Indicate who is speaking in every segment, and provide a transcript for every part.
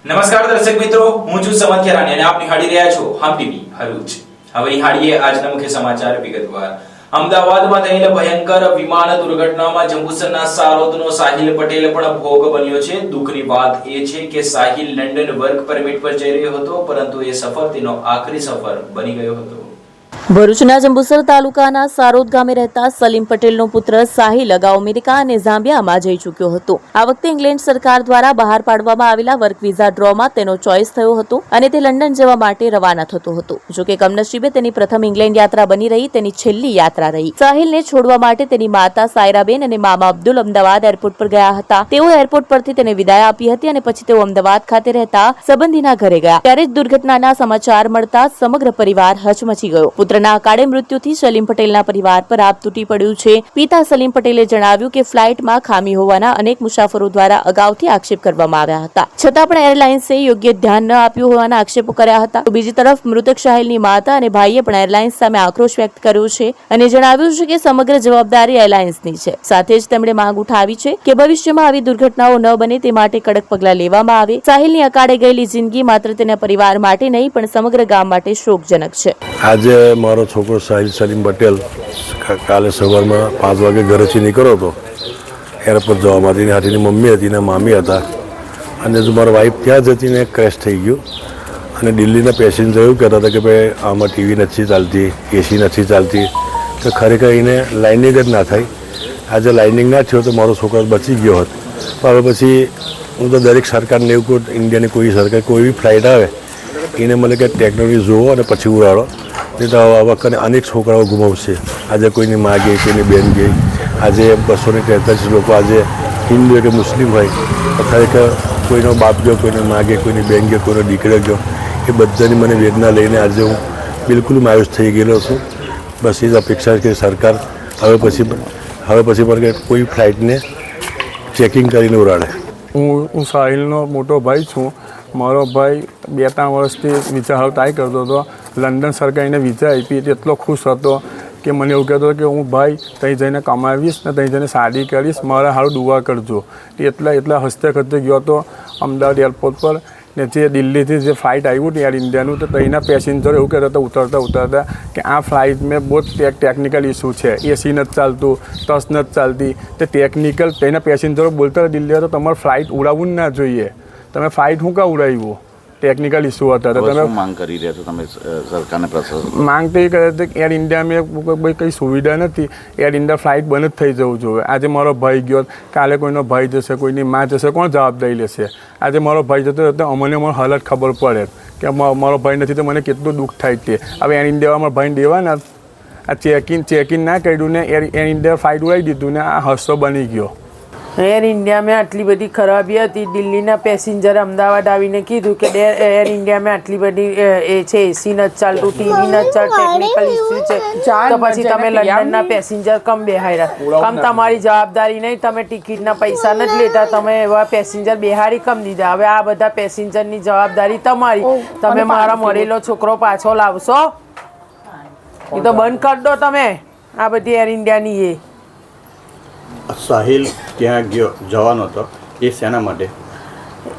Speaker 1: નમસ્કાર દર્શક મિત્રો, હું છું સમંત ખેરાની અને આપ નિહાળી રહ્યા છો હમ ટીવી ભરૂચ। હવે નિહાળીએ આજના મુખ્ય સમાચાર વિગતવાર। અમદાવાદમાં થયેલ ભયંકર વિમાન દુર્ઘટનામાં જંબુસરના સારોદનો સાહિલ પટેલ પણ ભોગ બન્યો છે। દુઃખની વાત એ છે કે સાહિલ લંડન વર્ક પરમિટ પર જઈ રહ્યો હતો, પરંતુ એ સફર તેનો આખરી સફર બની ગયો હતો।
Speaker 2: ભરૂચના જંબુસર તાલુકાના સારોદ ગામે રહેતા સલીમ પટેલનો પુત્ર સાહિલ અગાઉ અમેરિકા અને ઝામ્બિયામાં જઈ ચૂક્યો હતો। આ વખતે ઇંગ્લેન્ડ સરકાર દ્વારા બહાર પાડવામાં આવેલા વર્ક વિઝા ડ્રોમાં તેનો ચોઇસ થયો હતો અને તે લંડન જવા માટે રવાના થતો હતો। જો કે કમનસીબે તેની પ્રથમ ઇંગ્લેન્ડ યાત્રા બની રહી તેની છેલ્લી યાત્રા રહી। સાહિલને છોડવા માટે તેની માતા સાયરાબેન અને મામા અબ્દુલ અમદાવાદ એરપોર્ટ પર ગયા હતા। તેઓ એરપોર્ટ પરથી તેને વિદાય આપી હતી અને પછી તેઓ અમદાવાદ ખાતે રહેતા સંબંધીના ઘરે ગયા। ત્યારે જ દુર્ઘટનાના સમાચાર મળતા સમગ્ર પરિવાર હચમચી ગયો। પુત્રના અકાળે મૃત્યુથી સલીમ પટેલના પરિવાર પર આપ તૂટી પડ્યું છે। પિતા સલીમ પટેલે જણાવ્યું કે ફ્લાઇટમાં ખામી હોવાના અનેક મુસાફરો દ્વારા અગાઉથી આક્ષેપ કરવામાં આવ્યા હતા, છતાં પણ એરલાઇન્સે યોગ્ય ધ્યાન ન આપ્યું હોવાના આક્ષેપો કર્યા હતા। તો બીજી તરફ મૃતક સાહિલની માતા અને ભાઈએ પણ એરલાઇન્સ સામે આક્રોશ વ્યક્ત કર્યો છે અને જણાવ્યું છે કે સમગ્ર જવાબદારી એરલાઇન્સની છે। સાથે જ તેમણે માંગ ઉઠાવી છે કે ભવિષ્યમાં આવી દુર્ઘટનાઓ ન બને તે માટે કડક પગલાં લેવામાં આવે। સાહિલની અકાળે ગયેલી જિંદગી માત્ર તેના પરિવાર માટે નહીં પણ સમગ્ર ગામ માટે શોકજનક છે।
Speaker 3: આજે મારો છોકરો સાહિલ સલીમ પટેલ કાલે સવારમાં 5 વાગે ઘરેથી નીકળ્યો હતો એરપોર્ટ જવા માટે। એની હાથેની મમ્મી હતી ને મામી હતા અને જો મારી વાઈફ ત્યાં જ હતી ને ક્રેશ થઈ ગયું અને દિલ્હીના પેસેન્જર એવું કહેતા હતા કે ભાઈ આમાં ટીવી નથી ચાલતી, એસી નથી ચાલતી, તો ખરેખર એને લાઇનિંગ જ ના થાય। આજે લાઇનિંગ ના થયો તો મારો છોકરો બચી ગયો હોત। પણ હવે પછી હું તો દરેક સરકારને એવું કહું, ઇન્ડિયાની કોઈ સરકાર કોઈ બી ફ્લાઇટ આવે એને મને કે ટેકનોલોજી જોવો અને પછી ઉડાડો, નહીં તો આ વખતે અનેક છોકરાઓ ગુમાવશે। આજે કોઈની મા ગઈ, કોઈની બેન ગઈ, આજે 243 લોકો આજે હિન્દુ કે મુસ્લિમ હોય તો ખરેખર કોઈનો બાપ ગયો, કોઈની મા ગઈ, કોઈની બેન ગયો, કોઈનો દીકરો ગયો, એ બધાની મને વેદના લઈને આજે હું બિલકુલ માયુસ થઈ ગયેલો છું। બસ એ જ અપેક્ષા કે સરકાર હવે પછી પણ કે કોઈ ફ્લાઇટને ચેકિંગ કરીને ઉડાડે।
Speaker 4: હું સાહિલનો મોટો ભાઈ છું। મારો ભાઈ 2-3 વર્ષથી વિઝા ટ્રાય કરતો હતો। લંડન સરકારે વિઝા આપી એટલો ખુશ હતો કે મને એવું કહેતો કે હું ભાઈ ત્યાં જઈને કમાવીશ ને ત્યાં જઈને શાદી કરીશ, મારા સારું દુઆ કરજો। એટલા હસતે ખસતે ગયો હતો અમદાવાદ એરપોર્ટ પર ને જે દિલ્હીથી જે ફ્લાઇટ આવ્યું હતું એર ઇન્ડિયાનું, તો ત્યાંના પેસેન્જરો એવું કહેતા હતા ઉતરતા કે આ ફ્લાઇટ મેં બહુ ટેકનિકલ ઇસ્યુ છે, એસી નથી ચાલતું, ટચ નથી ચાલતી। તે ટેકનિકલ ત્યાંના પેસેન્જરો બોલતા દિલ્હી તો તમારે ફ્લાઇટ ઉડાવવું જ ના જોઈએ, તમે ફ્લાઇટ શું કાં ઉડાવ્યું, ટેકનિકલ ઇસ્યુ હતા। તો તમે
Speaker 5: માંગ કરી રહ્યા છો તમે સરકારને પ્રશાસન?
Speaker 4: માંગ તો એ કરે છે કે એર ઇન્ડિયામાં કંઈ સુવિધા નથી, એર ઇન્ડિયા ફ્લાઇટ બંધ જ થઈ જવું જોઈએ। આજે મારો ભાઈ ગયો, કાલે કોઈનો ભાઈ જશે, કોઈની મા જશે, કોણ જવાબદારી લેશે? આજે મારો ભાઈ જતો તો અમને હાલત ખબર પડે કે મારો ભાઈ નથી તો મને કેટલું દુઃખ થાય તે। હવે એર ઇન્ડિયા અમારા ભાઈને દેવાના, આ ચેકિન ના કર્યું ને એર ઇન્ડિયા ફ્લાઇટ ઉડાવી દીધું ને આ હસ્સો બની ગયો।
Speaker 6: એર ઇન્ડિયામાં આટલી બધી ખરાબી હતી, દિલ્હીના પેસેન્જર અમદાવાદ આવીને કીધું કે એર ઇન્ડિયામાં આટલી બધી એ છે, એસી નથી ચાલતું, ટીવી નથી ચાલતું, ટેકનિકલ ઇસ્યુ છે, તો પછી તમે લંડનના પેસેન્જર કમ બેહાડ્યા? કમ તમારી જવાબદારી નહીં? તમે ટિકિટના પૈસા નથી લેતા, તમે એવા પેસેન્જર બેહાડી કમ દીધા? હવે આ બધા પેસેન્જરની જવાબદારી તમારી। તમે મારા મરેલો છોકરો પાછો લાવશો? એ તો બંધ કરી દો તમે આ બધી એર ઇન્ડિયાની એ।
Speaker 7: સાહિલ ત્યાં ગયો જવાનો હતો એ શેના માટે?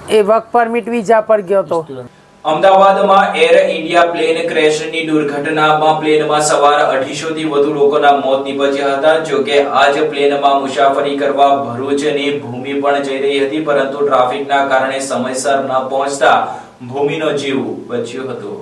Speaker 6: એ વર્ક પરમિટ વિઝા પર ગયો હતો।
Speaker 1: અમદાવાદમાં એર ઇન્ડિયા પ્લેન ક્રેશની દુર્ઘટનામાં પ્લેનમાં સવાર 250 થી વધુ લોકોના મોત નીપજ્યા હતા। જો કે આજ પ્લેનમાં મુસાફરી કરવા ભરૂચની ભૂમિ પણ જઈ રહી હતી, પરંતુ ટ્રાફિકના કારણે સમયસર ન પહોંચતા ભૂમિનો જીવ બચ્યો હતો।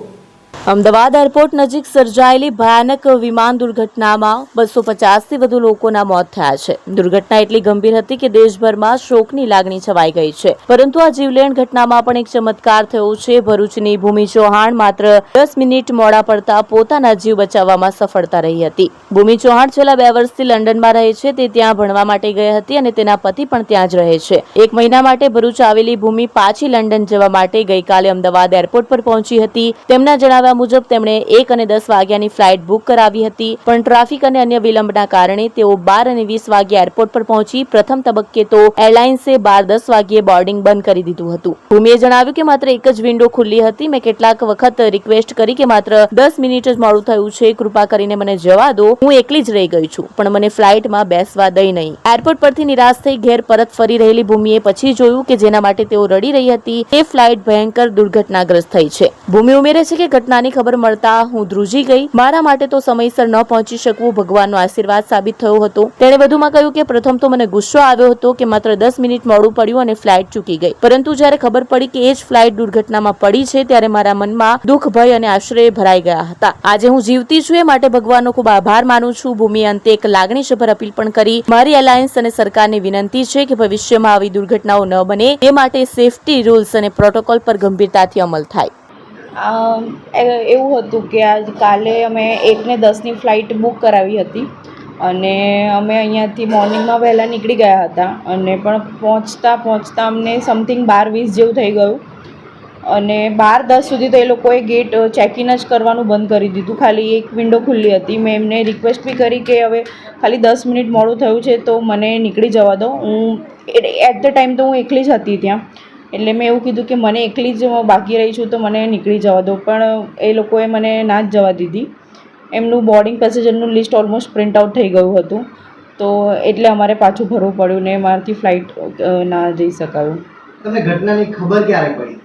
Speaker 2: અમદાવાદ એરપોર્ટ નજીક સર્જાયેલી ભયાનક વિમાન દુર્ઘટનામાં 250 થી વધુ લોકોના મોત થયા છે। દુર્ઘટના એટલી ગંભીર હતી કે દેશભરમાં શોકની લાગણી છવાઈ ગઈ છે, પરંતુ આ જીવલેણ ઘટનામાં પણ એક ચમત્કાર થયો છે। ભરૂચની ભૂમિ ચૌહાણ માત્ર 10 મિનિટ મોડા પડતા પોતાના જીવ બચાવવામાં સફળતા રહી હતી। ભૂમિ ચૌહાણ છેલ્લા 2 વર્ષથી લંડનમાં રહે છે। તે ત્યાં ભણવા માટે ગઈ હતી અને તેના પતિ પણ ત્યાં જ રહે છે। 1 મહિના માટે ભરૂચ આવેલી ભૂમિ પાછી લંડન જવા માટે ગઈકાલે અમદાવાદ એરપોર્ટ પર પહોંચી હતી। તેમના જણાવ્યા જણાવ્યા મુજબ તેમણે 1 અને 10 વાગ્યાની ફ્લાઇટ બુક કરાવી હતી, પણ ટ્રાફિક અને અન્ય વિલંબના કારણે તેઓ 12 અને 20 વાગ્યે એરપોર્ટ પર પહોંચી. પ્રથમ તબક્કે તો એરલાઇન્સે 12:10 વાગ્યે બોર્ડિંગ બંધ કરી દીધું હતું. ભૂમિએ જણાવ્યું કે માત્ર એક જ વિન્ડો ખુલ્લી હતી. મેં કેટલાક વખત રિક્વેસ્ટ કરી કે માત્ર 10 મિનિટ જ મોડું થયું છે, કૃપા કરીને મને જવા દો, હું એકલી જ રહી ગઈ છું, પણ મને ફ્લાઇટમાં બેસવા દઈ નહીં. એરપોર્ટ પરથી નિરાશ થઈ ઘેર પરત ફરી રહેલી ભૂમિએ પછી જોયું કે જેના માટે તેઓ રડી રહી હતી તે ફ્લાઇટ ભયંકર દુર્ઘટનાગ્રસ્ત થઈ છે. ભૂમિ ઉમેરે છે કે ઘટનાની ખબર મળતા હું ધ્રુજી ગઈ. મારા માટે તો સમયસર ન પહોંચી શકવું ભગવાનનો આશીર્વાદ સાબિત થયો હતો. તેણે વધુમાં કહ્યું કે પ્રથમ તો મને ગુસ્સો આવ્યો હતો કે માત્ર 10 મિનિટ મોડું પડ્યું અને ફ્લાઇટ ચૂકી ગઈ, પરંતુ જ્યારે ખબર પડી કે એ જ ફ્લાઇટ દુર્ઘટનામાં પડી છે ત્યારે મારા મનમાં દુઃખ, ભય અને આશ્ચર્ય ભરાઈ ગયા હતા. આજે હું જીવતી છું એ માટે ભગવાનનો ખૂબ આભાર માનું છું. ભૂમિએ અંતે એક લાગણીસભર અપીલ પણ કરી. મારી એલાયન્સ અને સરકારને વિનંતી છે કે ભવિષ્યમાં આવી દુર્ઘટનાઓ ન બને તે માટે સેફટી રૂલ્સ અને પ્રોટોકોલ પર ગંભીરતાથી અમલ થાય.
Speaker 8: એવું હતું કે આજ કાલે અમે 1 ને 10ની ફ્લાઇટ બુક કરાવી હતી અને અમે અહીંયાથી મોર્નિંગમાં વહેલા નીકળી ગયા હતા અને પણ પહોંચતા અમને સમથિંગ 12:20 જેવું થઈ ગયું અને 12:10 સુધી તો એ લોકોએ ગેટ ચેક ઇન જ કરવાનું બંધ કરી દીધું. ખાલી એક વિન્ડો ખુલ્લી હતી. મેં એમને રિક્વેસ્ટ બી કરી કે હવે ખાલી 10 મિનિટ મોડું થયું છે તો મને નીકળી જવા દો. એટ ધ ટાઈમ તો હું એકલી જ હતી ત્યાં, એટલે મેં એવું કીધું કે મને એકલી જ બાકી રહી છું તો મને નીકળી જવા દો, પણ એ લોકોએ મને ના જ જવા દીધી. એમનું બોર્ડિંગ પેસેન્જરનું લિસ્ટ ઓલમોસ્ટ પ્રિન્ટ આઉટ થઈ ગયું હતું, તો એટલે અમારે પાછું ભરવું પડ્યું ને મારાથી ફ્લાઇટ ના જઈ શકાયું.
Speaker 9: તમને ઘટનાની ખબર ક્યારે પડી?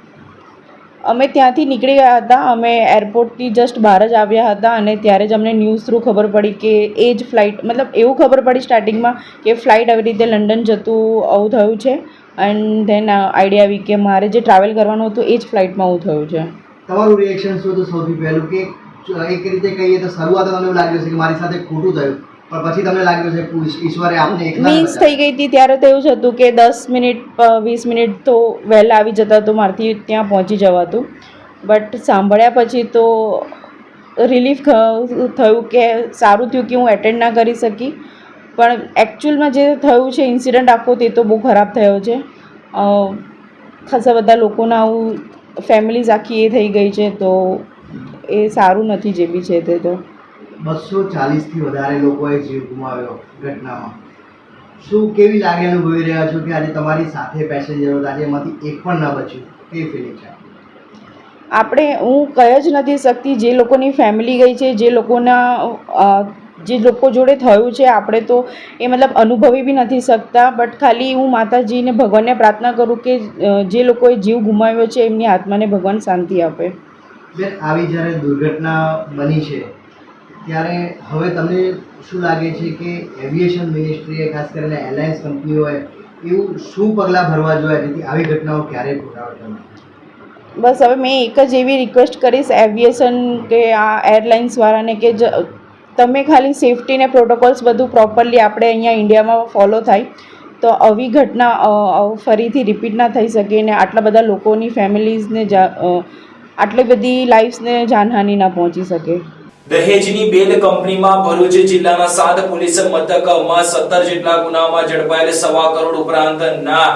Speaker 8: અમે ત્યાંથી નીકળી ગયા હતા. અમે એરપોર્ટથી જસ્ટ બહાર જ આવ્યા હતા અને ત્યારે જ અમને ન્યૂઝ થ્રુ ખબર પડી કે એ જ ફ્લાઇટ, મતલબ એવું ખબર પડી સ્ટાર્ટિંગમાં કે ફ્લાઇટ આવી રીતે લંડન જતું આવું થયું છે એન્ડ ધેન આઈડિયા આવી કે મારે જે ટ્રાવેલ કરવાનું હતું એ જ ફ્લાઇટમાં આવું થયું છે.
Speaker 9: તમારું રિએક્શન શું હતું સૌથી પહેલું? કે એક રીતે કહીએ તો શરૂઆત તમને એવું લાગ્યું છે કે મારી સાથે ખોટું થયું, પણ પછી તમને લાગ્યું છે કે ઈશ્વરે આપને
Speaker 8: મિસ થઈ ગઈ હતી. ત્યારે તો એવું જ હતું કે 10 મિનિટ 20 મિનિટ તો વહેલા આવી જતા તો મારથી ત્યાં પહોંચી જવાતું, બટ સાંભળ્યા પછી તો રિલીફ થયું કે સારું થયું કે હું એટેન્ડ ના કરી શકી, પણ એકચ્યુઅલમાં જે થયું છે ઇન્સિડન્ટ આખો તે તો બહુ ખરાબ થયો છે. ખાસા બધા લોકોના આવું ફેમિલીઝ આખી એ થઈ ગઈ છે, તો એ સારું નથી જે બી છે તે. તો
Speaker 9: 240થી વધારે લોકોએ જીવ ગુમાવ્યો ઘટનામાં. શું કેવી લાગણી અનુભવી રહ્યા છો કે આજે તમારી સાથે પેસેન્જરો હતા, એમાંથી એક પણ ના બચ્યું? કેવી ફિલિંગ છે?
Speaker 8: હું કહી જ નથી શકતી. જે લોકોની ફેમિલી ગઈ છે, જે લોકો જોડે થયું છે, આપણે તો એ મતલબ અનુભવી બી નથી શકતા. બટ ખાલી હું માતાજીને ભગવાનને પ્રાર્થના કરું કે જે લોકોએ જીવ ગુમાવ્યો છે એમની આત્માને ભગવાન શાંતિ આપે.
Speaker 9: બેન, આવી જ્યારે દુર્ઘટના બની છે ત્યારે હવે તમને શું લાગે છે કે એવિએશન મિનિસ્ટ્રીએ, ખાસ કરીને એરલાઇન્સ કંપનીઓએ એવું શું પગલાં ભરવા જોઈએ જેથી આવી ઘટનાઓ ક્યારેય પુનરાવર્તન ન થાય?
Speaker 8: બસ હવે મેં એક જ એવી રિક્વેસ્ટ કરીશ એવિએશન કે આ એરલાઇન્સવાળાને કે તમે ખાલી સેફ્ટી ને પ્રોટોકોલ્સ બધું પ્રોપરલી આપણે અહીંયા ઇન્ડિયામાં ફોલો થાય તો આવી ઘટના ફરીથી રિપીટ ના થઈ શકે ને આટલા બધા લોકોની ફેમિલીઝને આટલી બધી લાઈફ્સને જાનહાનિ ના પહોંચી શકે.
Speaker 1: દહેજની બેલ કંપનીમાં ભરૂચ જિલ્લાના 7 પોલીસ મથકમાં 17 જેટલા ગુનામાં ઝડપાયેલ 1.25 કરોડ ઉપરાંતના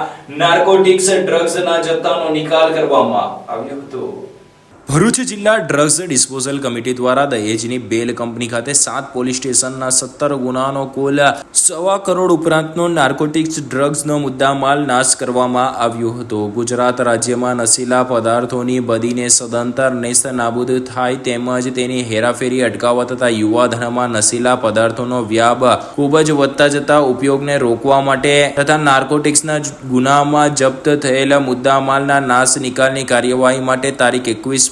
Speaker 1: નાર્કોટિક્સ ડ્રગ્સના જથ્થાનો નિકાલ કરવામાં આવ્યો હતો. ભરૂચ જિલ્લા ડ્રગ્સ ડિસ્પોઝલ કમિટી દ્વારા દહેજની બેલ કંપની ખાતે 7 પોલીસ સ્ટેશનના 17 ગુનાનો કુલ 1.25 કરોડ ઉપરાંતનો નાર્કોટિક્સ ડ્રગ્સનો મુદ્દામાલ નાશ કરવામાં આવ્યો હતો. ગુજરાત રાજ્યમાં નશીલા પદાર્થોની બદીને સદંતર નેસ્ત નાબૂદ થાય તેમજ તેની હેરાફેરી અટકાવવા તથા યુવાધનમાં નશીલા પદાર્થોનો વ્યાપ ખૂબ જ વધતા જતા ઉપયોગને રોકવા માટે તથા નાર્કોટિક્સના ગુનામાં જપ્ત થયેલા મુદ્દામાલના નાશ નિકાલની કાર્યવાહી માટે તારીખ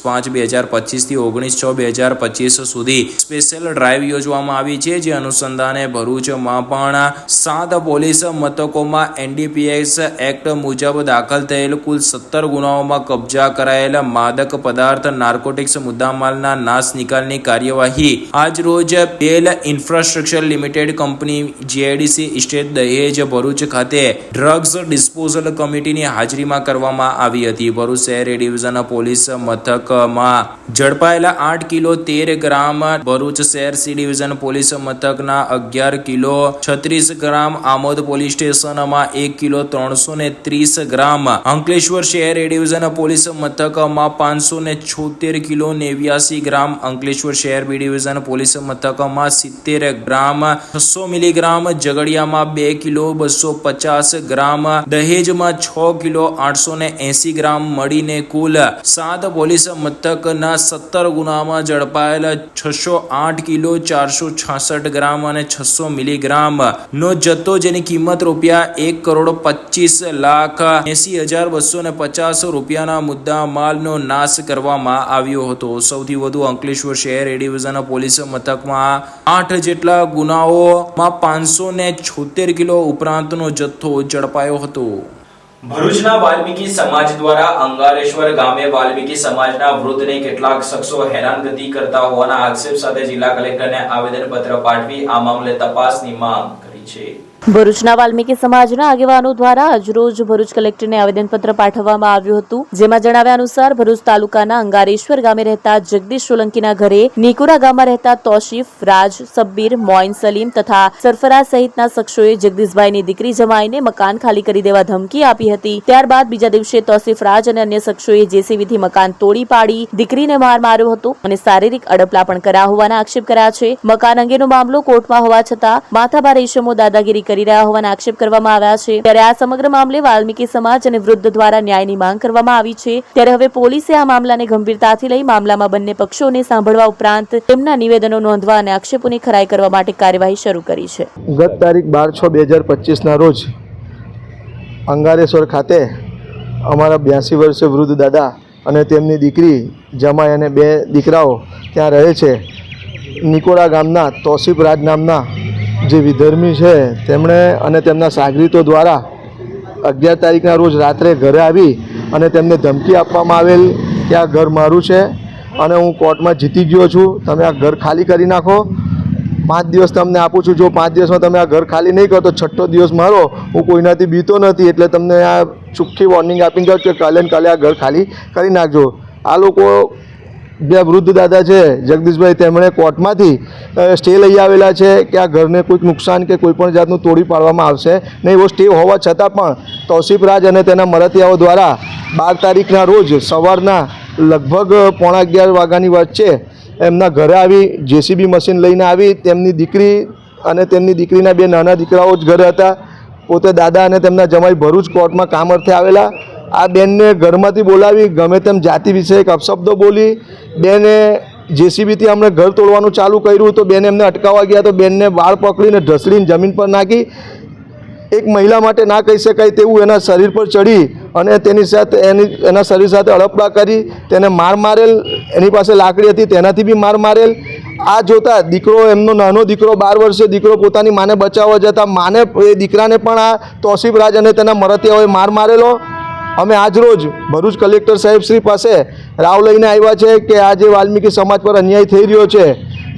Speaker 1: 21/5/2025 થી 19/6/2025 સુધી સ્પેશિયલ ડ્રાઈવ યોજવામાં આવી છે. જે અનુસંધાને ભરૂચમાં પણ 7 પોલીસ મથકોમાં NDPS એક્ટ મુજબ દાખલ થયેલ કુલ 17 ગુનાઓમાં કબજા કરાયેલા માદક પદાર્થ નાર્કોટિક્સ મુદ્દામાલના નાશ નિકાલની કાર્યવાહી આજ રોજ Bell infrastructure limited company GIDC estate Dahej Bharuch ખાતે ડ્રગ્સ ડિસ્પોઝલ કમિટીની હાજરીમાં કરવામાં આવી હતી. ભરૂચ શહેર ડિવિઝન પોલીસ મથક મથકમાં ઝડપાયેલા 8 કિલો 13 ગ્રામ, ભરૂચ શહેર સી ડિવિઝન પોલીસ મથકના 11 કિલો 36 ગ્રામ, આમોદ પોલીસ સ્ટેશનમાં 1 કિલો 330 ગ્રામ, અંકલેશ્વર શહેર એ ડિવિઝન પોલીસ મથકમાં 576 કિલો 89 ગ્રામ, અંકલેશ્વર શહેર બી ડિવિઝન પોલીસ મથકમાં 70 ગ્રામ 600 મિલીગ્રામ, ઝઘડિયામાં 2 કિલો 250 ગ્રામ, દહેજમાં 6 કિલો 880 ગ્રામ મળીને કુલ 7 પોલીસ મથકના 17 ગુનામાં ઝડપાયેલ 608 કિલો 466 ગ્રામ અને 600 મિલીગ્રામ નો જથ્થો, જેની કિંમત ₹1,25,80,250 રૂપિયાના મુદ્દા માલનો નાશ કરવામાં આવ્યો હતો. સૌથી વધુ અંકલેશ્વર શહેર એ ડિવિઝન પોલીસ મથકમાં 8 જેટલા ગુનાઓમાં 576 કિલો ઉપરાંતનો જથ્થો ઝડપાયો હતો. ભરૂચના વાલ્મીકી સમાજ દ્વારા અંગારેશ્વર ગામે વાલ્મીકી સમાજના વૃદ્ધને કેટલાક શખ્સો હેરાનગતિ કરતા હોવાના આક્ષેપ સાથે જિલ્લા કલેક્ટરને આવેદનપત્ર પાઠવી આ મામલે તપાસની માંગ કરી છે.
Speaker 2: ભરૂચના વાલ્મીકી સમાજના આગેવાનો દ્વારા આજરોજ ભરૂચ કલેક્ટરને આવેદનપત્ર પાઠવવામાં આવ્યું હતું, જેમાં જણાવ્યા અનુસાર ભરૂચ તાલુકાના અંગારેશ્વર ગામે રહેતા જગદીશ સોલંકીના ઘરે નિકુરા ગામમાં રહેતા તોશીફ, રાજ, સબ્બીર, મોઇન, સલીમ તથા સરફરાઝ સહિતના શખ્સોએ જગદીશભાઈની દીકરી જમાઈને મકાન ખાલી કરી દેવા ધમકી આપી હતી. ત્યારબાદ બીજા દિવસે તોશીફ, રાજ અને અન્ય શખ્સોએ જેસીબીથી મકાન તોડી પાડી દીકરીને માર માર્યો હતો અને શારીરિક અડપલા પણ કર્યા હોવાના આક્ષેપ કર્યા છે. મકાન અંગેનો મામલો કોર્ટમાં હોવા છતાં માથાભારે ઇસમો દાદાગીરી કરી રહ્યા હોવાના આક્ષેપ કરવામાં આવ્યા છે. ત્યારે આ સમગ્ર મામલે વાલ્મીકી સમાજ અને વૃદ્ધ દ્વારા ન્યાયની માંગ કરવામાં આવી છે. ત્યારે હવે પોલીસે આ મામલાને ગંભીરતાથી લઈ મામલામાં બંને પક્ષોને સાંભળવા ઉપરાંત તેમના નિવેદનો નોંધવા અને આક્ષેપોની ખરાઈ કરવા માટે કાર્યવાહી શરૂ કરી છે.
Speaker 10: ગત તારીખ 12/6/2025 રોજ અંગારેશ્વર ખાતે અમારા 82 વર્ષીય વૃદ્ધ દાદા અને તેમની દીકરી જમાઈ અને 2 દીકરાઓ ત્યાં રહે છે. નિકોરા ગામના તોશીફ રાજ નામના જે વિધર્મી છે તેમણે અને તેમના સાગરીતો દ્વારા 11 તારીખના રોજ રાત્રે ઘરે આવી અને તેમને ધમકી આપવામાં આવેલ કે આ ઘર મારું છે અને હું કોર્ટમાં જીતી ગયો છું, તમે આ ઘર ખાલી કરી નાખો, 5 દિવસ તમને આપું છું, જો 5 દિવસમાં તમે આ ઘર ખાલી નહીં કરો તો 6ઠ્ઠો દિવસ મારો, હું કોઈનાથી બીતો નથી, એટલે તમને આ ચોખ્ખી વોર્નિંગ આપી ગયો કે કાલે ને કાલે આ ઘર ખાલી કરી નાખજો. આ લોકો બે વૃદ્ધ દાદા છે જગદીશભાઈ, તેમણે કોર્ટમાંથી સ્ટે લઈ આવેલા છે કે આ ઘરને કોઈક નુકસાન કે કોઈ પણ જાતનું તોડી પાડવામાં આવશે નહીં. એવો સ્ટે હોવા છતાં પણ તૌસીફ રાજ અને તેના મરતિયાઓ દ્વારા 12 તારીખના રોજ સવારના લગભગ 11:15 વાગ્યાની વચ્ચે એમના ઘરે આવી જેસીબી મશીન લઈને આવી તેમની દીકરી અને તેમની દીકરીના 2 નાના દીકરાઓ જ ઘરે હતા. પોતે દાદા અને તેમના જમાઈ ભરૂચ કોર્ટમાં કામ અર્થે આવેલા. આ બેનને ઘરમાંથી બોલાવી ગમે તેમ જાતિ વિષયક અપશબ્દો બોલી બેને જેસીબીથી અમને ઘર તોડવાનું ચાલુ કર્યું તો બેન એમને અટકાવવા ગયા તો બેનને વાળ પકડીને ઢસડીને જમીન પર નાખી. એક મહિલા માટે ના કહી શકાય તેવું એના શરીર પર ચડી અને તેની સાથે એના શરીર સાથે અડપલા કરી તેને માર મારેલ. એની પાસે લાકડી હતી તેનાથી બી માર મારેલ. આ જોતા દીકરો એમનો નાનો દીકરો 12 વર્ષીય દીકરો પોતાની માને બચાવવા જતા માને એ દીકરાને પણ આ તૌસીફ રાજ અને તેના મરતિયાઓએ માર મારેલો. અમે આજરોજ ભરૂચ કલેક્ટર સાહેબ શ્રી પાસે રાવ લઈને આવ્યા છે કે આ જે વાલ્મીકી સમાજ પર અન્યાય થઈ રહ્યો છે,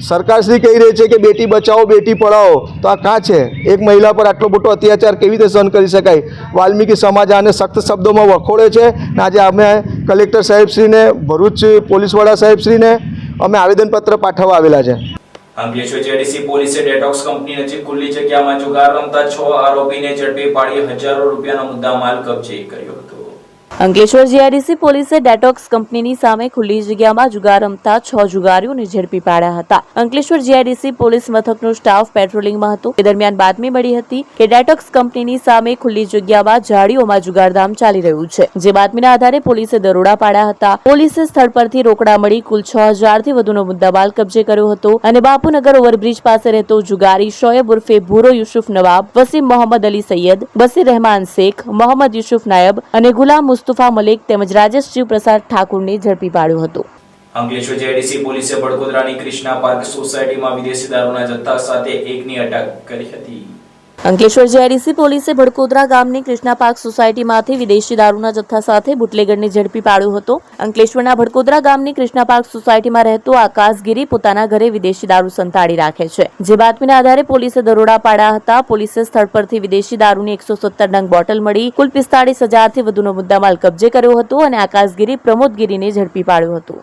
Speaker 10: સરકારશ્રી કહી રહી છે કે બેટી બચાવો બેટી પઢાઓ, તો આ કાં છે? એક મહિલા પર આટલો મોટો અત્યાચાર કેવી રીતે સહન કરી શકાય? વાલ્મીકી સમાજ આને સખ્ત શબ્દોમાં વખોડે છે. આજે અમે કલેક્ટર સાહેબશ્રીને, ભરૂચ પોલીસ વડા સાહેબશ્રીને અમે આવેદનપત્ર પાઠવવા આવેલા છે.
Speaker 1: અંકલેશ્વર જેડીસી પોલીસે ડેટોક્સ કંપની નજીક ખુલ્લી જગ્યામાં જુગાર રમતા 6 આરોપીને ઝડપી પાડી હજારો રૂપિયાનો મુદ્દામાલ કબજે કર્યો હતો.
Speaker 2: અંકલેશ્વર જીઆઈડીસી પોલીસે ડેટોક્સ કંપનીની સામે ખુલ્લી જગ્યામાં જુગાર રમતા 6 જુગારીઓને ઝડપી પાડ્યા હતા. અંકલેશ્વર જીઆઈડીસી પોલીસ મથકનો સ્ટાફ પેટ્રોલિંગમાં હતો. તે દરમિયાન બાતમી મળી હતી કે ડેટોક્સ કંપનીની સામે ખુલ્લી જગ્યામાં ઝાડીઓમાં જુગારધામ ચાલી રહ્યું છે. જે બાતમીના આધારે પોલીસે દરોડા પાડ્યા હતા. પોલીસે સ્થળ પરથી રોકડા મળી કુલ 6000 થી વધુનો મુદ્દામાલ કબજે કર્યો હતો અને બાપુનગર ઓવરબ્રિજ પાસે રહેતો જુગારી શોએબ ઉર્ફે ભૂરો યુસુફ નવાબ, વસીમ મોહમ્મદ અલી સૈયદ, બસીર રહેમાન શેખ, મોહમ્મદ યુસુફ નાયબ અને ગુલામ મુસ્તફા મલિક તેમજ રાજેશ શિવ પ્રસાદ ઠાકુરને ઝડપી પાડ્યો હતો.
Speaker 1: અંકલેશ્વર જેડીસી પોલીસે બડકોદરાની ક્રિષ્ના પાર્ક સોસાયટીમાં વિદેશી દારૂના જથ્થા સાથે એકની અટક કરી હતી.
Speaker 2: અંકલેશ્વર જીઆઈડીસી પોલીસે ભડકોદરા ગામની કૃષ્ણા પાર્ક સોસાયટીમાંથી વિદેશી દારૂના જથ્થા સાથે બુટલેગરને ઝડપી પાડ્યો હતો. અંકલેશ્વરના ભડકોદરા ગામની કૃષ્ણા પાર્ક સોસાયટીમાં રહેતો આકાશગીરી પોતાના ઘરે વિદેશી દારૂ સંતાડી રાખે છે. જે બાતમીના આધારે પોલીસે દરોડા પાડ્યા હતા. પોલીસે સ્થળ પરથી વિદેશી દારૂની 117 નંગ બોટલ મળી કુલ 45,000 થી વધુનો મુદ્દામાલ કબજે કર્યો હતો અને આકાશગીરી પ્રમોદગીરીને ઝડપી પાડ્યો હતો.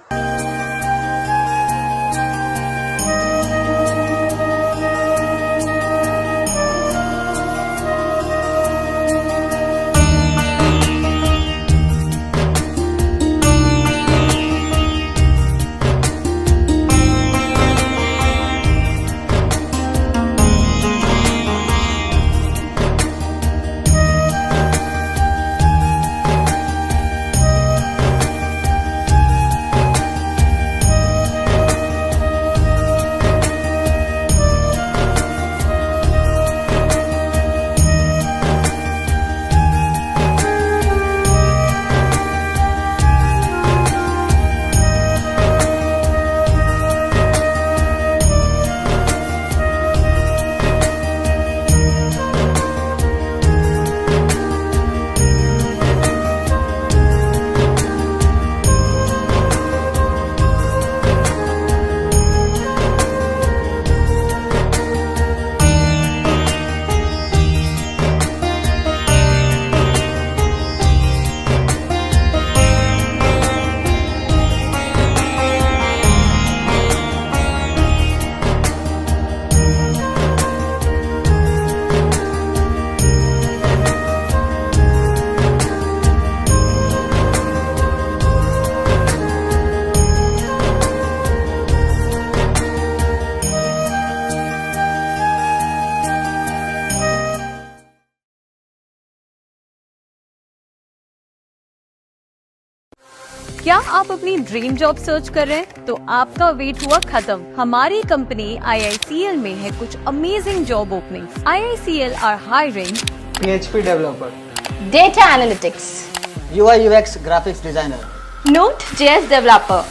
Speaker 11: क्या आप अपनी ड्रीम जॉब सर्च कर रहे हैं? तो आपका वेट हुआ खत्म. हमारी कंपनी IICL में है कुछ amazing job openings. IICL are hiring
Speaker 12: PHP developer,
Speaker 11: data analytics,
Speaker 12: UI UX graphics designer,
Speaker 11: Node.js developer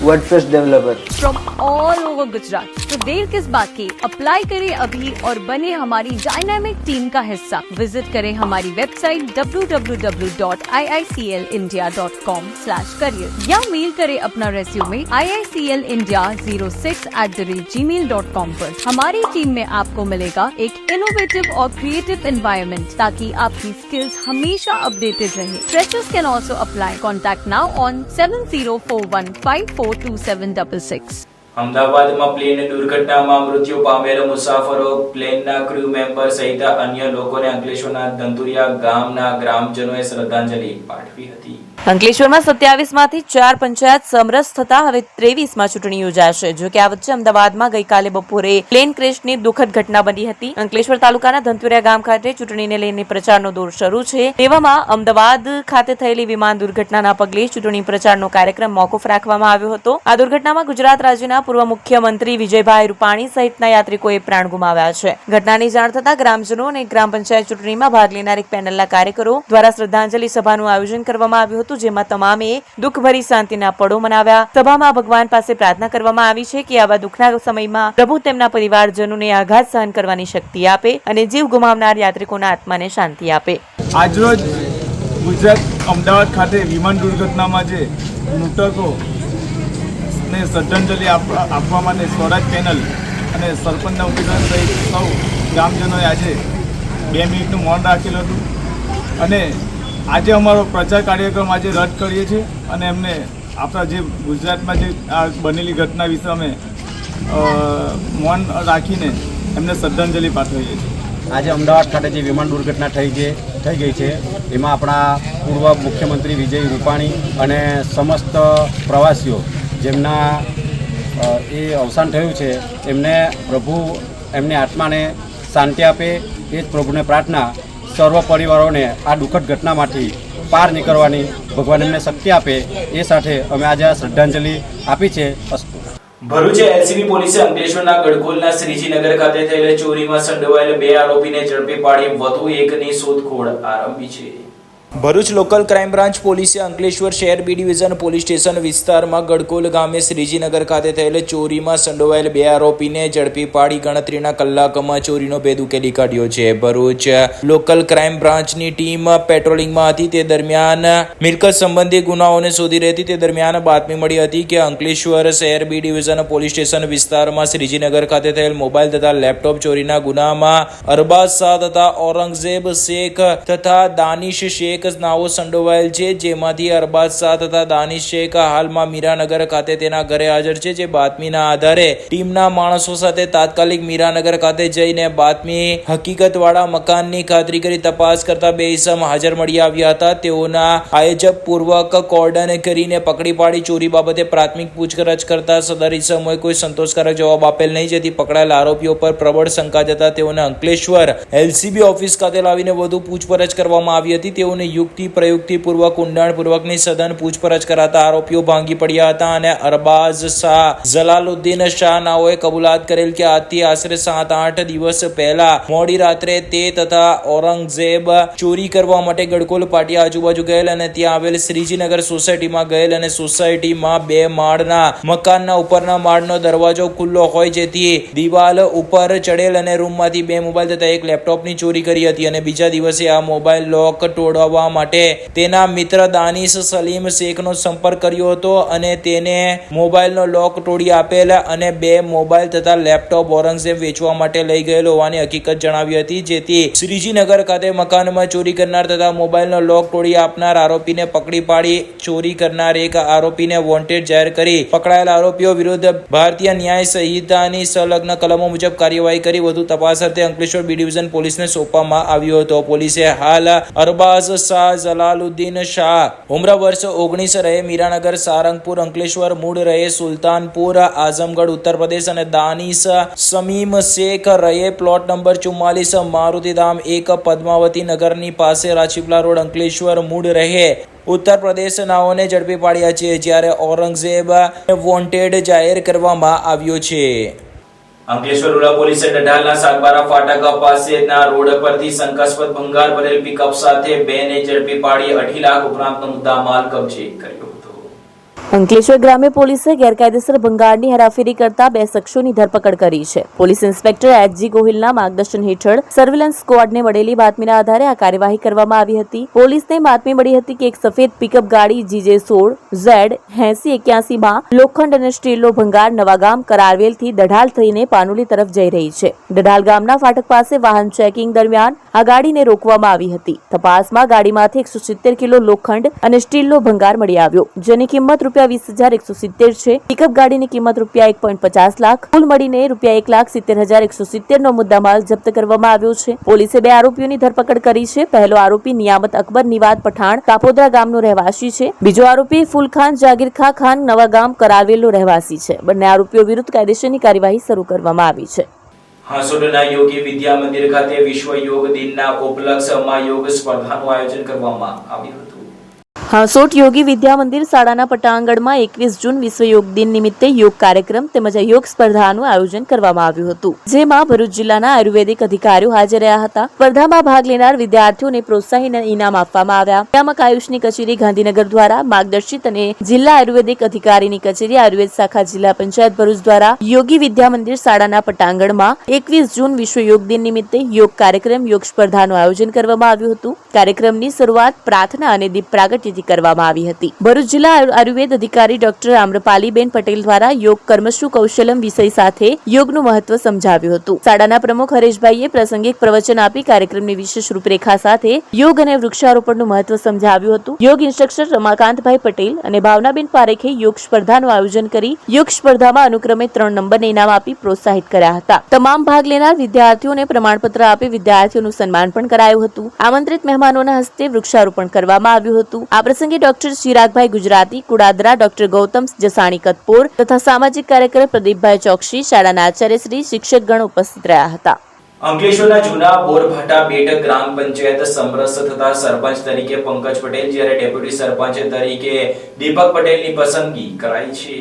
Speaker 12: WordPress developer.
Speaker 11: From all over Gujarat. तो देर किस बात की, अप्लाई करें अभी और बने हमारी डायनामिक टीम का हिस्सा. विजिट करें हमारी वेबसाइट www.iiclindia.com/career या मेल करें अपना रेज्यूमे iiclindia06@gmail.com पर. हमारी टीम में आपको मिलेगा एक इनोवेटिव और क्रिएटिव एनवायरनमेंट ताकि आपकी स्किल्स हमेशा अपडेटेड रहे. Freshers can also apply. Contact now on 7041542766.
Speaker 1: અમદાવાદમાં પ્લેન દુર્ઘટનામાં મૃત્યુ પામેલા મુસાફરો, પ્લેનના ક્રૂ મેમ્બર સહિત અન્ય લોકોને અંકલેશ્વરના ધંતુરિયા ગામના ગ્રામજનોએ શ્રદ્ધાંજલિ પાઠવી હતી.
Speaker 2: અંકલેશ્વરમાં 27 માંથી 4 પંચાયત સમરસ થતા હવે 23 માં ચૂંટણી યોજાશે. જો કે આ વચ્ચે અમદાવાદમાં ગઈકાલે બપોરે પ્લેન ક્રેશની દુઃખદ ઘટના બની હતી. અંકલેશ્વર તાલુકાના ધંતુરિયા ગામ ખાતે ચૂંટણીને લઈને પ્રચારનો દોર શરૂ છે. તેવામાં અમદાવાદ ખાતે થયેલી વિમાન દુર્ઘટનાના પગલે ચૂંટણી પ્રચારનો કાર્યક્રમ મોકૂફ રાખવામાં આવ્યો હતો. આ દુર્ઘટનામાં ગુજરાત રાજ્યના પૂર્વ મુખ્યમંત્રી વિજયભાઈ રૂપાણી સહિતના યાત્રિકોએ પ્રાણ ગુમાવ્યા છે. ઘટનાની જાણ થતા ગ્રામજનો અને ગ્રામ પંચાયત ચૂંટણીમાં ભાગ લેનાર એક પેનલના કાર્યકરો દ્વારા શ્રદ્ધાંજલિ સભાનું આયોજન કરવામાં આવ્યું હતું, જેમાં તમામે દુઃખભરી શાંતિના પળો મનાવ્યા. સભામાં ભગવાન પાસે પ્રાર્થના કરવામાં આવી છે કે આવા દુઃખના સમયમાં પ્રભુ તેમના પરિવારજનોને આઘાત સહન કરવાની શક્તિ આપે અને જીવ ગુમાવનાર યાત્રિકોના આત્માને શાંતિ આપે.
Speaker 4: આજરોજ ગુજરાત અમદાવાદ ખાતે વિમાન દુર્ઘટનામાં જે મૃતકોને શ્રદ્ધાંજલિ આપવા માટે સ્વરાજ પેનલ અને સરપંચના ઉમેદવાર સહિત સૌ ગ્રામજનોએ આજે 2 મિનિટનું મૌન રાખેલું હતું અને આજે અમારો પ્રચાર કાર્યક્રમ આજે રદ કરીએ છીએ અને એમને આપણા જે ગુજરાતમાં જે આ બનેલી ઘટના વિશે અમે મૌન રાખીને એમને શ્રદ્ધાંજલિ પાઠવીએ છીએ.
Speaker 13: આજે અમદાવાદ ખાતે જે વિમાન દુર્ઘટના થઈ ગઈ છે એમાં આપણા પૂર્વ મુખ્યમંત્રી વિજય રૂપાણી અને સમસ્ત પ્રવાસીઓ જેમના એ અવસાન થયું છે એમને પ્રભુ એમની આત્માને શાંતિ આપે એ જ પ્રભુને પ્રાર્થના. સર્વ પરિવારોને આ દુઃખદ ઘટનામાંથી પાર નીકળવાની ભગવાન એમને શક્તિ આપે એ સાથે અમે આજે આ શ્રદ્ધાંજલિ આપી છે.
Speaker 1: ભરૂચે એલસીબી પોલીસે અંકલેશ્વરના ગડકોલના શ્રીજીનગર ખાતે થયેલા ચોરીમાં સંડોવાયેલા 2 આરોપીને ઝડપી પાડી વધુ એકની શોધખોળ આરંભી છે. ભરૂચ લોકલ ક્રાઇમ બ્રાન્ચ પોલીસે અંકલેશ્વર શહેર બી ડિવિઝન પોલીસ સ્ટેશન વિસ્તારમાં ગડકોલ ગામે શ્રીજીનગર ખાતે થયેલ ચોરીમાં સંડોવાયેલ 2 આરોપીને ઝડપી પાડી ગણતરીના કલાકમાં ચોરીનો ભેદ ઉકેલી કાઢ્યો છે. ભરૂચ લોકલ ક્રાઇમ બ્રાન્ચની ટીમ પેટ્રોલિંગમાં હતી. તે દરમિયાન મિલકત સંબંધી ગુનાઓને શોધી રહી હતી. તે દરમિયાન બાતમી મળી હતી કે અંકલેશ્વર શહેર બી ડિવિઝન પોલીસ સ્ટેશન વિસ્તારમાં શ્રીજીનગર ખાતે થયેલ મોબાઈલ તથા લેપટોપ ચોરીના ગુનામાં અરબાઝ શાહ તથા ઔરંગઝેબ શેખ તથા દાનિશ શેખ નાઓ સંડોવાયેલ છે. જેમાંથી અરબાઝ શાહ તથા દાનિશ શેખ હાલમાં મીરાનગર ખાતે તેના ઘરે હાજર છે. જે બાતમીના આધારે ટીમના માણસો સાથે તાત્કાલિક મીરાનગર ખાતે જઈને બાતમી હકીકતવાળા મકાનની ખાતરી કરી તપાસ કરતા 2 ઇસમ હાજર મળી આવ્યા હતા. તેઓના આયોજકપૂર્વક કોર્ડન કરીને પકડી પાડી ચોરી બાબતે પ્રાથમિક પૂછપરછ કરતા સદર ઇસમોએ કોઈ સંતોષકારક જવાબ આપેલ નહીં. જેથી પકડાયેલ આરોપીઓ પર પ્રબળ શંકા જતા તેઓને અંકલેશ્વર એલસીબી ઓફિસ ખાતે લાવીને વધુ પૂછપરછ કરવામાં આવી હતી. તેઓને યુક્તિ પ્રયુક્તિપૂર્વક ઊંડાણપૂર્વકની સઘન પૂછપરછ કરાતા આરોપીઓ ભાંગી પડ્યા હતા અને અરબાઝ શાહ, જલાલુદ્દીન શાહ નાઓએ કબૂલાત કરેલ કે આજથી આશરે 7-8 દિવસ પહેલા મોડી રાત્રે તે તથા ઔરંગઝેબ ચોરી કરવા માટે ગડકોલ પાટિયા આજુબાજુ ગયેલ અને ત્યાં આવેલ શ્રીજીનગર સોસાયટીમાં ગયેલ અને સોસાયટીમાં 2 માળના મકાનના ઉપરના માળનો દરવાજો ખુલ્લો હોય જેથી દિવાલ ઉપર ચડેલ અને રૂમમાંથી 2 મોબાઈલ તથા 1 લેપટોપની ચોરી કરી હતી અને બીજા દિવસે આ મોબાઈલ લોક તોડવા માટે તેના મિત્ર દાનિશ સલીમ શેખનો સંપર્ક કર્યો હતો અને તેને મોબાઈલનો લોક તોડી આપેલ અને 2 મોબાઈલ તથા લેપટોપ ઔરંગઝેબ વેચવા માટે લઈ ગયેલો હોવાની હકીકત જણાવી હતી. જેથી શ્રીજીનગર ખાતે મકાનમાં ચોરી કરનાર તથા મોબાઈલનો લોક તોડી આપનાર આરોપીને પકડી પાડી ચોરી કરનાર એક આરોપીને વોન્ટેડ જાહેર કરી પકડાયેલ આરોપીઓ વિરુદ્ધ ભારતીય ન્યાય સંહિતાની સંલગ્ન કલમો મુજબ કાર્યવાહી કરી વધુ તપાસ અર્થે અંકલેશ્વર બી ડિવિઝન પોલીસને સોંપવામાં આવ્યો હતો. પોલીસે હાલ અરબાઝ શાહ, જલાલુદ્દીન શાહ ઉમ્ર વર્ષ 19 રહે મીરાનગર, સારંગપુર, અંકલેશ્વર, મૂળ રહે સુલતાનપુર, આઝમગઢ, ઉત્તર પ્રદેશ અને દાનિશ સમીમ શેખ રહે પ્લોટ નંબર 44 મારુતિધામ 1 પદ્માવતી નગરની પાસે રાજપીપળા રોડ, અંકલેશ્વર, મૂળ રહે ઉત્તર પ્રદેશ નાઓને ઝડપી પાડ્યા છે. જ્યારે ઔરંગઝેબ વોન્ટેડ જાહેર કરવામાં આવ્યો છે. અંકલેશ્વર રૂરલ પોલીસે ડઢાલના સાગબારા ફાટક પાસેના રોડ પરથી શંકાસ્પદ ભંગાર ભરેલ પિકઅપ સાથે 2 ને ઝડપી પાડી 2.5 લાખ ઉપરાંતનો મુદ્દામાલ કબજે કર્યો હતો.
Speaker 2: અંકલેશ્વર ગ્રામ્ય પોલીસે ગેરકાયદેસર ભંગારની હેરાફેરી કરતા 2 શખ્સોની ધરપકડ કરી છે. Police inspector એચ.જી. ગોહિલના માર્ગદર્શન હેઠળ સર્વેલન્સ સ્ક્વોડને મળેલી બાતમીના આધારે આ કાર્યવાહી કરવામાં આવી હતી. પોલીસને બાતમી મળી હતી કે એક સફેદ પિકઅપ ગાડી GJ16Z8081 માં લોખંડ અને સ્ટીલનો ભંગાર નવાગામ કરારવેલથી દઢાલ થઈને પાનોલી તરફ જઈ રહી છે. દઢાલ ગામના ફાટક પાસે વાહન ચેકિંગ દરમિયાન આ ગાડીને રોકવામાં આવી હતી. તપાસમાં ગાડીમાંથી 170 કિલો લોખંડ અને સ્ટીલનો ભંગાર મળી આવ્યો, જેની કિંમત ₹20,170 છે. પિકઅપ ગાડીની કિંમત ₹1.50 લાખ, કુલ મળીને ₹1,70,170 નો મુદ્દામાલ જપ્ત કરવામાં આવ્યો છે. પોલીસે 2 આરોપીઓની ધરપકડ કરી છે. પહેલો આરોપી નિયામત અકબર નિવાદ પઠાણ કાપોદ્રા ગામનો રહેવાસી છે. બીજો આરોપી ફુલખાન જાગીરખા ખાન નવાગામ કરારવેલનો રહેવાસી છે. બંને આરોપીઓ વિરુદ્ધ કાયદેસરની કાર્યવાહી શરૂ કરવામાં આવી છે.
Speaker 1: હાંસોડના યોગી વિદ્યા મંદિર ખાતે વિશ્વ યોગ દિનના ઉપલક્ષમાં યોગ સ્પર્ધાનું આયોજન કરવામાં આવ્યું હતું.
Speaker 2: હાંસોટ યોગી વિદ્યા મંદિર શાળાના પટાંગણમાં 21 જૂન વિશ્વ યોગ દિન નિમિત્તે યોગ કાર્યક્રમ તેમજ યોગ સ્પર્ધાનું આયોજન કરવામાં આવ્યું હતું, જેમાં ભરૂચ જિલ્લાના આયુર્વેદિક અધિકારીઓ હાજર રહ્યા હતા. સ્પર્ધામાં ભાગ લેનાર વિદ્યાર્થીઓને પ્રોત્સાહન ઇનામ આપવામાં આવ્યા. નિયામક આયુષની કચેરી ગાંધીનગર દ્વારા માર્ગદર્શિત અને જિલ્લા આયુર્વેદિક અધિકારીની કચેરી આયુર્વેદ શાખા જિલ્લા પંચાયત ભરૂચ દ્વારા યોગી વિદ્યા મંદિર શાળાના પટાંગણમાં 21 જૂન વિશ્વ યોગ દિન નિમિત્તે યોગ કાર્યક્રમ યોગ સ્પર્ધાનું આયોજન કરવામાં આવ્યું હતું. કાર્યક્રમની શરૂઆત પ્રાર્થના અને દીપ પ્રાગટ્યથી કરવામાં આવી હતી. ભરૂચ જિલ્લા આયુર્વેદ અધિકારી ડોક્ટર આમ્રપાલીબેન પટેલ દ્વારા યોગ કર્મશુ કૌશલમ વિષય સાથે યોગનું મહત્વ સમજાવ્યું હતું. શાળાના પ્રમુખ હરેશભાઈએ પ્રાસંગિક પ્રવચન આપી કાર્યક્રમની વિશેષ રૂપરેખા સાથે યોગ અને વૃક્ષારોપણનું મહત્વ સમજાવ્યું હતું. યોગ ઇન્સ્ટ્રક્ટર રમાકાંતભાઈ પટેલ અને ભાવનાબેન પારેખે યોગ સ્પર્ધાનું આયોજન કરી યોગ સ્પર્ધામાં અનુક્રમે 3 નંબરને ઇનામ આપી પ્રોત્સાહિત કર્યા હતા. તમામ ભાગ લેનાર વિદ્યાર્થીઓને પ્રમાણપત્ર આપી વિદ્યાર્થીઓનું સન્માન પણ કરાયું હતું. આમંત્રિત મહેમાનોના હસ્તે વૃક્ષારોપણ કરવામાં આવ્યું હતું. આ પ્રસંગે ડોક્ટર ચિરાગભાઈ ગુજરાતી કુડાદરા, ડોક્ટર ગૌતમ જસાણી કતપોર તથા સામાજિક કાર્યકર પ્રદીપભાઈ ચોકસી, શાળાના આચાર્ય શ્રી, શિક્ષકગણ ઉપસ્થિત રહ્યા હતા.
Speaker 1: અંકલેશ્વરના જૂના બોરભાટા બેટ ગ્રામ પંચાયત સમરસ થતા સરપંચ તરીકે પંકજ પટેલ, જ્યારે ડેપ્યુટી સરપંચ તરીકે દીપક પટેલની પસંદગી કરાઈ છે.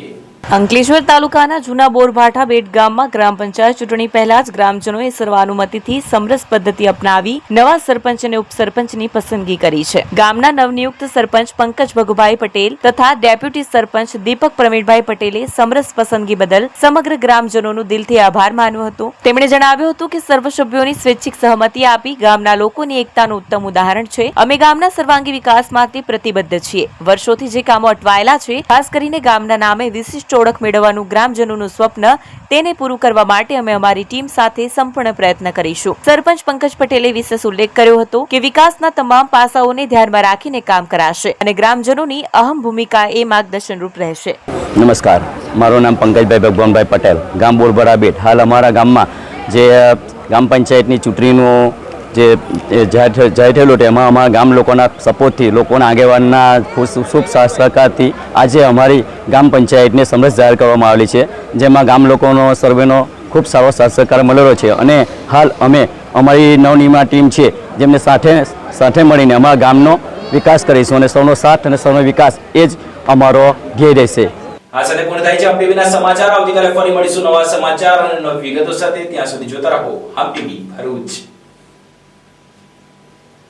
Speaker 2: અંકલેશ્વર તાલુકાના જૂના બોરભાઠા બેટ ગામમાં ગ્રામ પંચાયત ચૂંટણી પહેલા જ ગ્રામજનોએ સર્વાનુમતિથી સમરસ પદ્ધતિ અપનાવી નવા સરપંચ અને ઉપસરપંચની પસંદગી કરી છે. ગામના નવનિયુક્ત સરપંચ પંકજ ભગુભાઈ પટેલ તથા ડેપ્યુટી સરપંચ દીપક પ્રવીણભાઈ પટેલે સમરસ પસંદગી બદલ સમગ્ર ગ્રામજનોનો દિલથી આભાર માન્યો હતો. તેમણે જણાવ્યું હતું કે સર્વ સભ્યોની સ્વૈચ્છિક સહમતિ આપી ગામના લોકોની એકતાનું ઉત્તમ ઉદાહરણ છે. અમે ગામના સર્વાંગી વિકાસ માટે પ્રતિબદ્ધ છીએ. વર્ષોથી જે કામો અટવાયેલા છે, ખાસ કરીને ગામના નામે વિશિષ્ટ ઓળખ મેળવવાનું ગ્રામજનોનું સ્વપ્ન, તેને પૂરું કરવા માટે અમે અમારી ટીમ સાથે સંપૂર્ણ પ્રયત્ન કરીશું. સરપંચ પંકજ પટેલે વિશેષ ઉલ્લેખ કર્યો હતો કે વિકાસના તમામ પાસાઓને ધ્યાનમાં રાખીને કામ કરાશે અને ગ્રામજનોની અહમ ભૂમિકા એ માર્ગદર્શનરૂપ રહેશે.
Speaker 14: નમસ્કાર, મારું નામ પંકજભાઈ ભગવાનભાઈ પટેલ, ગામ બોરબરા બેટ. હાલ અમારા ગામમાં જે ગ્રામ પંચાયતની ચૂંટણીનું જે જાહેર થયેલું છે, એમાં અમારા ગામ લોકોના સપોર્ટથી, લોકોના આગેવાનના શુભ સહકારથી આજે અમારી ગામ પંચાયતને સમરસ જાહેર કરવામાં આવેલી છે, જેમાં ગામ લોકોનો સર્વેનો ખૂબ સારો સહકાર મળેલો છે. અને હાલ અમે અમારી નવનિર્માણ ટીમ છે, જેમને સાથે મળીને અમારા ગામનો વિકાસ કરીશું અને સૌનો સાથ અને સૌનો વિકાસ એ જ અમારો ધ્યેય રહેશે.
Speaker 1: આ સાથે પૂર્ણ થાય છે હમ ટીવીના સમાચાર. આવતીકાલે ફરી મળીશું નવા સમાચાર અને નવી વિગતો સાથે. ત્યાં સુધી જોતા રહો હમ ટીવી ભરૂચ.